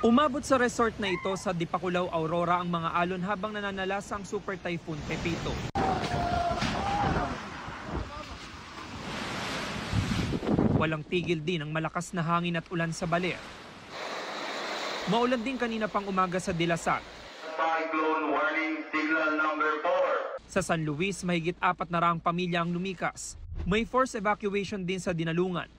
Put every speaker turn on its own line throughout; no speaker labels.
Umabot sa resort na ito sa Dipakulaw, Aurora ang mga alon habang nananalasa ang Super Typhoon Pepito. Walang tigil din ang malakas na hangin at ulan sa Baler. Maulan din kanina pang umaga sa Dilasag.
Cyclone warning signal number 4.
Sa San Luis, mahigit 400 pamilya ang lumikas. May forced evacuation din sa Dinalungan.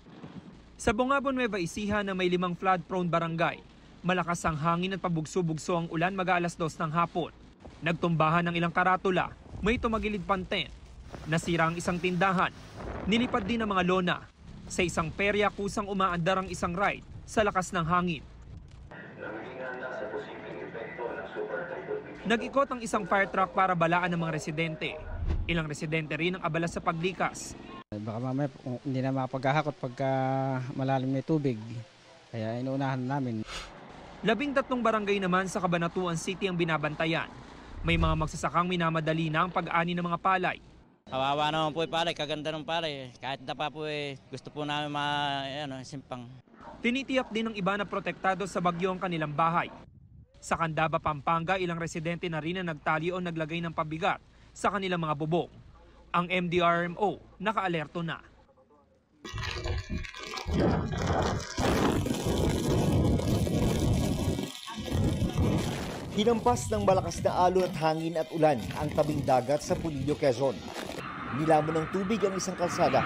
Sa Bungabon, Nueva Ecija na may 5 flood-prone barangay, malakas ang hangin at pabugso-bugso ang ulan mag-aalas 2 ng hapon. Nagtumbahan ng ilang karatula, may tumagilid panten. Nasira ang isang tindahan. Nilipad din ang mga lona. Sa isang perya, kusang umaandar ang isang ride sa lakas ng hangin. Nag-ikot ang isang fire truck para balaan ng mga residente. Ilang residente rin ang abala sa paglikas.
Baka mamaya hindi na mapaghahakot pagka malalim na tubig. Kaya inuunahan namin.
13 barangay naman sa Cabanatuan City ang binabantayan. May mga magsasakang minamadali na ang pag-ani ng mga palay.
Kawawa naman po yung palay, kaganda ng palay. Kahit na pa po gusto po namin simpang.
Tinitiyak din ng iba na protektado sa bagyo ang kanilang bahay. Sa Candaba, Pampanga, ilang residente na rin na nagtali o naglagay ng pabigat sa kanilang mga bubong. Ang MDRMO nakaalerto na.
Hinampas ng malakas na alon at hangin at ulan ang tabing dagat sa Pulillo, Quezon. Nilamon ng tubig ang isang kalsada.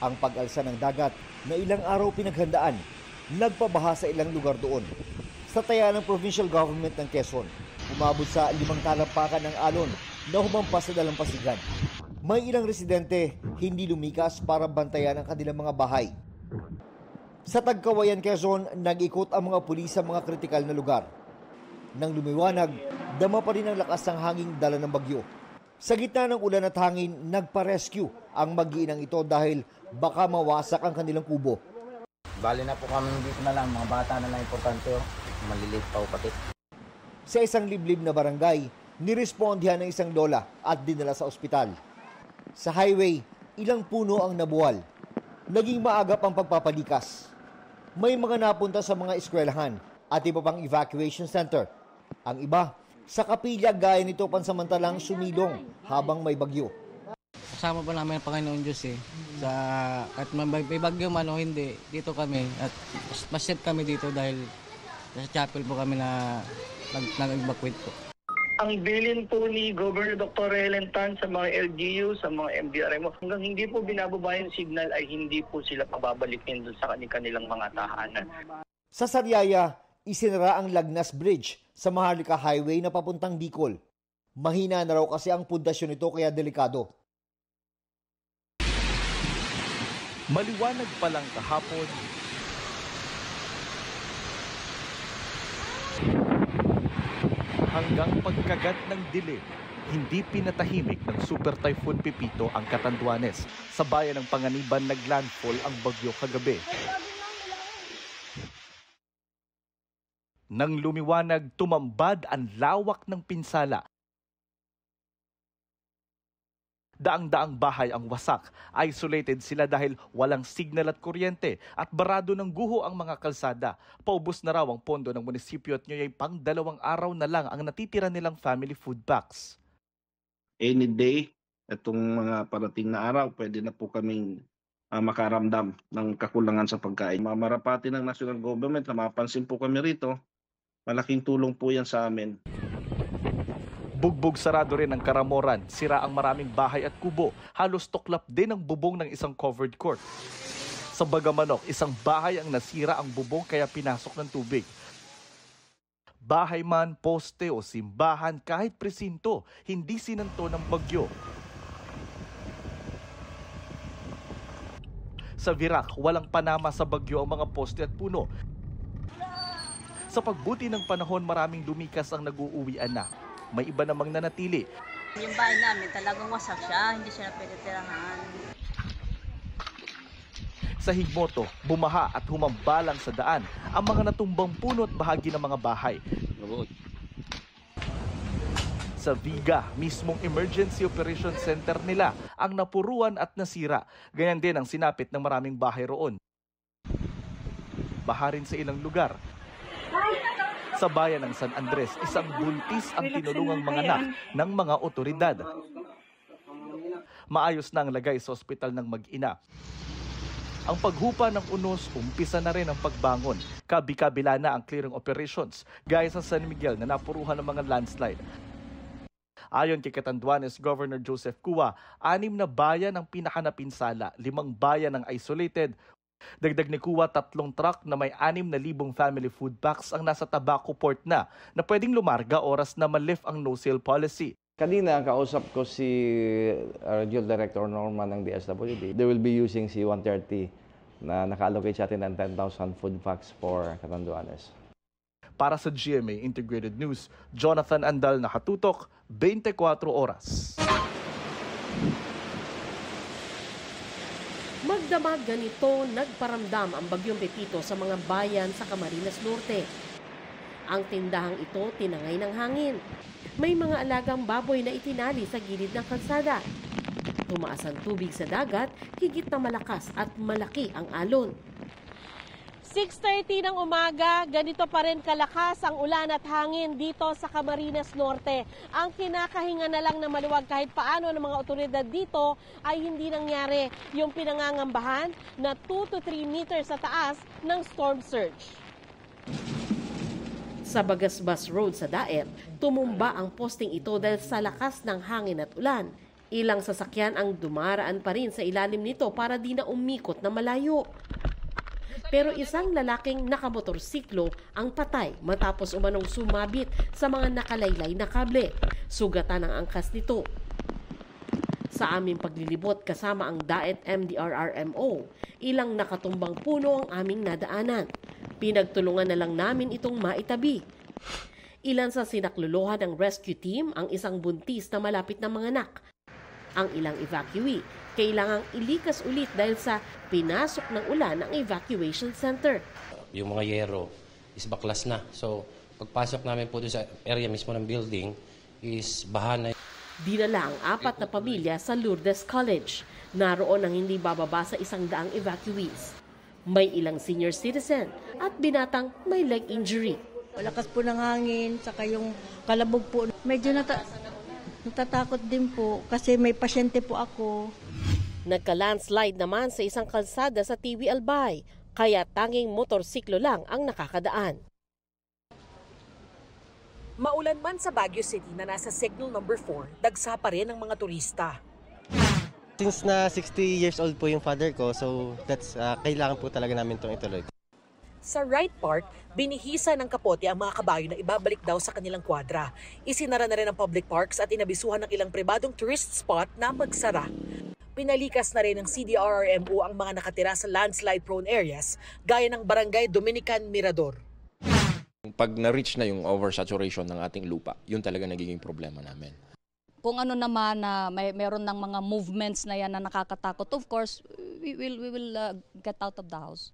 Ang pag-alsa ng dagat na ilang araw pinaghandaan, nagpabaha sa ilang lugar doon. Sa taya ng provincial government ng Quezon, umabot sa 5 talampakan ng alon na humampas sa dalampasigan. May ilang residente hindi lumikas para bantayan ang kanilang mga bahay. Sa Tagkawayan, Quezon, nag-ikot ang mga pulis sa mga kritikal na lugar. Nang lumiwanag, dama pa rin ang lakas ng hanging dala ng bagyo. Sa gitna ng ulan at hangin, nagpa-rescue ang mag-iinang ito dahil baka mawasak ang kanilang kubo.
Bali na po kami dito na lang, mga bata na lang importante, maliliit pa pati.
Sa isang liblib na barangay, nirespondihan ng isang lola at dinala sa ospital. Sa highway, ilang puno ang nabuwal. Naging maagap ang pagpapalikas. May mga napunta sa mga eskwelahan at iba pang evacuation center. Ang iba, sa kapilya gaya nito pansamantalang sumilong habang may bagyo.
Kasama pa namin ang Panginoon Diyos at may bagyo man o hindi, dito kami at mas safe kami dito dahil sa chapel po kami na nag-evacuate po.
Ang bilin po ni Governor Dr. Helen Tan sa mga LGU, sa mga MDRMO, hanggang hindi po binababa yung signal ay hindi po sila pababalikin doon sa kanilang mga tahanan.
Sa Sariaya, isinara ang Lagnas Bridge sa Maharlika Highway na papuntang Bicol. Mahina na raw kasi ang pundasyon nito kaya delikado.
Maliwanag pa lang kahapon, hanggang pagkagat ng dilim, hindi pinatahimik ng Super Typhoon Pepito ang Catanduanes. Sa bayan ng Panganiban, naglandfall ang bagyo kagabi. Nang lumiwanag, tumambad ang lawak ng pinsala. Daang-daang bahay ang wasak. Isolated sila dahil walang signal at kuryente at barado ng guho ang mga kalsada. Paubos na raw ang pondo ng munisipyo at ngayon pang 2 araw na lang ang natitira nilang family food packs.
Any day, itong mga parating na araw, pwede na po kaming makaramdam ng kakulangan sa pagkain. Mamarapati ng national government na mapansin po kami rito, malaking tulong po yan sa amin.
Bugbog sarado rin ang Karamoran, sira ang maraming bahay at kubo, halos tuklap din ang bubong ng isang covered court. Sa Bagamanok, isang bahay ang nasira ang bubong kaya pinasok ng tubig. Bahay man, poste o simbahan, kahit presinto, hindi sinanto ng bagyo. Sa Virac, walang panama sa bagyo ang mga poste at puno. Sa pagbuti ng panahon, maraming lumikas ang nag-uuwian na. May iba namang nanatili.
Yung bahay namin talagang wasak siya, hindi siya napitirahan.
Sa Higmoto, bumaha at humambalang sa daan ang mga natumbang puno at bahagi ng mga bahay. Sa Viga, mismong Emergency Operation Center nila ang napuruan at nasira. Ganyan din ang sinapit ng maraming bahay roon. baha rin sa ilang lugar. Sa bayan ng San Andres, isang buntis ang tinulungang manganak ng mga otoridad. Maayos na ang lagay sa ospital ng mag-ina. Ang paghupa ng unos, umpisa na rin ang pagbangon. Kabi-kabila na ang clearing operations, gaya sa San Miguel na napuruhan ng mga landslide. Ayon kay Catanduanes Governor Joseph Cua, 6 na bayan ang pinakanapinsala, 5 bayan ang isolated. Dagdag ni Cua, 3 truck na may 6,000 family food packs ang nasa Tabaco Port na pwedeng lumarga oras na ma-lift ang no-sale policy.
Kanina, kausap ko si Regional Director Norman ng DSWD. They will be using C-130 na naka-allocate sa atin ng 10,000 food packs for Catanduanes.
Para sa GMA Integrated News, Jonathan Andal, nakatutok, 24 oras.
Magdamag ganito, nagparamdam ang Bagyong Pepito sa mga bayan sa Camarines Norte. Ang tindahang ito tinangay ng hangin. May mga alagang baboy na itinali sa gilid ng kalsada. Tumaas ang tubig sa dagat, higit na malakas at malaki ang alon.
6:30 ng umaga, ganito pa rin kalakas ang ulan at hangin dito sa Camarines Norte. Ang kinakahinga na lang na maluwag kahit paano ng mga otoridad dito ay hindi nangyari yung pinangangambahan na 2 to 3 meters sa taas ng storm surge.
Sa Bagasbas Road sa Daet, tumumba ang posting ito dahil sa lakas ng hangin at ulan. Ilang sasakyan ang dumaraan pa rin sa ilalim nito para di na umikot na malayo. Pero isang lalaking nakamotorsiklo ang patay matapos umanong sumabit sa mga nakalaylay na kable. Sugatan ang angkas nito. Sa aming paglilibot kasama ang Daet MDRRMO, ilang nakatumbang puno ang aming nadaanan. Pinagtulungan na lang namin itong maitabi. Ilan sa sinakluluhan ng rescue team ang isang buntis na malapit na manganak. Ang ilang evacuee kailangang ilikas ulit dahil sa pinasok ng ulan ang evacuation center.
Yung mga yero is baklas na. So pagpasok namin po doon sa area mismo ng building is baha na.
Dinala ang 4 na pamilya sa Lourdes College. Naroon ang hindi bababa sa 100 evacuees. May ilang senior citizen at binatang may leg injury.
Malakas po ng hangin, saka yung kalabog po. Medyo natatakot din po kasi may pasyente po ako.
Nagka-landslide naman sa isang kalsada sa Tiwi Albay, kaya tanging motorsiklo lang ang nakakadaan.
Maulan man sa Baguio City na nasa signal number 4, dagsa pa rin ang mga turista.
Since na 60 years old po yung father ko, so that's kailangan po talaga namin itong ituloy.
Sa Wright Park, binihisa ng kapote ang mga kabayo na ibabalik daw sa kanilang kwadra. Isinara na rin ang public parks at inabisuhan ng ilang pribadong tourist spot na magsara. Pinalikas na rin ng CDRRMO ang mga nakatira sa landslide-prone areas, gaya ng Barangay Dominican Mirador.
Pag na-reach na yung oversaturation ng ating lupa, yun talaga nagiging problema namin.
Kung ano naman na mayroon ng mga movements na yan na nakakatakot, of course, we will get out of the house.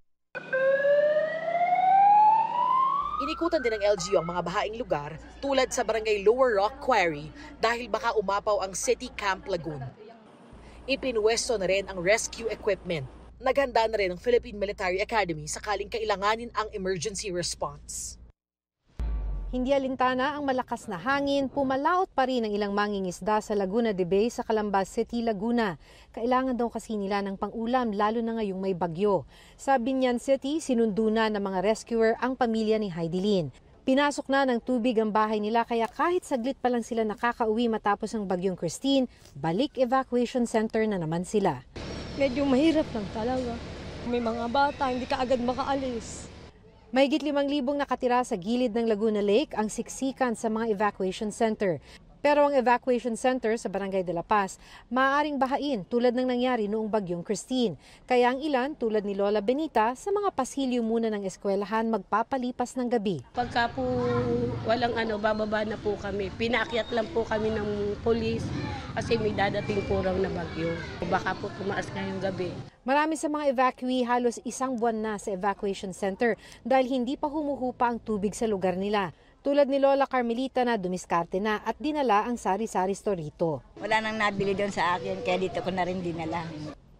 Inikutan din ng LGU ang mga bahaing lugar tulad sa Barangay Lower Rock Quarry dahil baka umapaw ang City Camp Lagoon. Ipinwesto na rin ang rescue equipment. Naghanda na rin ang Philippine Military Academy sakaling kailanganin ang emergency response.
Hindi alintana ang malakas na hangin, pumalaot pa rin ang ilang mangingisda sa Laguna de Bay sa Calambas City, Laguna. Kailangan daw kasi nila ng pang-ulam lalo na ngayong may bagyo. Sa Binyan City, sinundo na ng mga rescuer ang pamilya ni Heidelin. Pinasok na ng tubig ang bahay nila kaya kahit saglit pa lang sila nakakauwi matapos ang bagyong Christine, balik evacuation center na naman sila.
Medyo mahirap lang talaga. May mga bata, hindi ka agad makaalis.
Mahigit 5,000 nakatira sa gilid ng Laguna Lake ang siksikan sa mga evacuation center. Pero ang evacuation center sa Barangay de la Paz maaaring bahain tulad ng nangyari noong bagyong Christine. Kaya ang ilan tulad ni Lola Benita sa mga pasilyo muna ng eskwelahan magpapalipas ng gabi.
Pagka po walang bababa na po kami. Pinaakyat lang po kami ng polis kasi may dadating po raw na bagyo. Baka po tumaas ngayong gabi.
Marami sa mga evacuee halos 1 buwan na sa evacuation center dahil hindi pa humuhupa ang tubig sa lugar nila. Tulad ni Lola Carmelita na dumiskarte na at dinala ang sari-sari store rito.
Wala nang nabili doon sa akin kaya dito ko na rin dinala.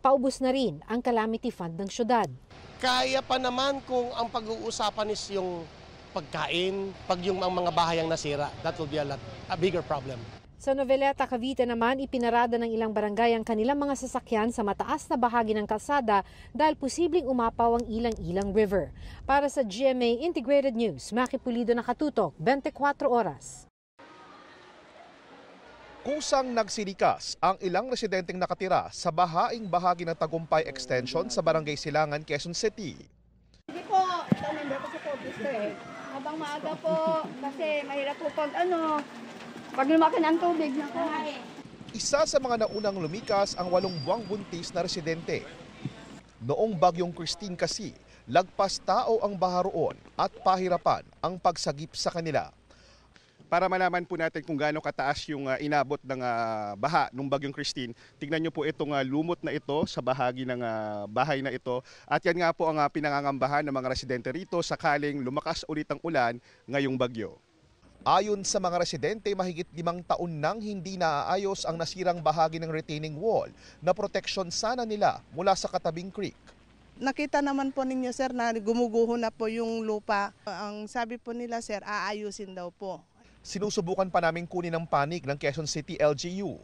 Paubos na rin ang calamity fund ng syudad.
Kaya pa naman kung ang pag-uusapan is yung pagkain, pag yung mga bahay ang nasira, that will be a bigger problem.
Sa Noveleta, Cavite naman, ipinarada ng ilang barangay ang kanilang mga sasakyan sa mataas na bahagi ng kalsada dahil posibleng umapaw ang Ilang-Ilang River. Para sa GMA Integrated News, Maki Pulido, nakatutok, 24 oras.
Kusang nagsilikas ang ilang residenteng nakatira sa bahaing bahagi ng Tagumpay Extension sa Barangay Silangan, Quezon City.
Hindi po, ito member ko sa Corpus ko eh. Habang maaga po, kasi mahirap po pag lumaki ng tubig na po.
Isa sa mga naunang lumikas ang 8 buwang buntis na residente. Noong bagyong Christine kasi, lagpas tao ang baha roon at pahirapan ang pagsagip sa kanila.
Para malaman po natin kung gaano kataas yung inabot ng baha nung bagyong Christine, tignan nyo po itong lumot na ito sa bahagi ng bahay na ito. At yan nga po ang pinangangambahan ng mga residente rito sakaling lumakas ulit ang ulan ngayong bagyo.
Ayon sa mga residente, mahigit 5 taon nang hindi naaayos ang nasirang bahagi ng retaining wall na proteksyon sana nila mula sa katabing creek.
Nakita naman po ninyo sir na gumuguho na po yung lupa. Ang sabi po nila sir, aayusin daw po.
Sinusubukan pa namin kunin ang panig ng Quezon City LGU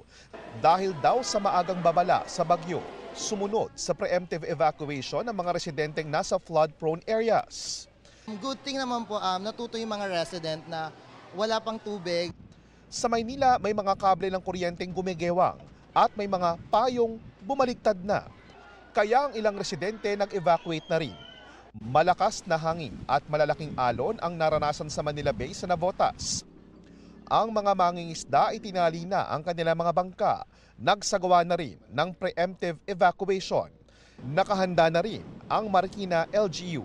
dahil daw sa maagang babala sa bagyo, sumunod sa preemptive evacuation ng mga residenteng nasa flood-prone areas.
Good thing naman po, natuto yung mga resident na wala pang tubig.
Sa Maynila, may mga kable ng kuryenteng gumigewang at may mga payong bumaliktad na. Kaya ang ilang residente nag-evacuate na rin. Malakas na hangin at malalaking alon ang naranasan sa Manila Bay sa Navotas. Ang mga mangingisda itinali na ang kanilang mga bangka. Nagsagawa na rin ng preemptive evacuation. Nakahanda na rin ang Marikina LGU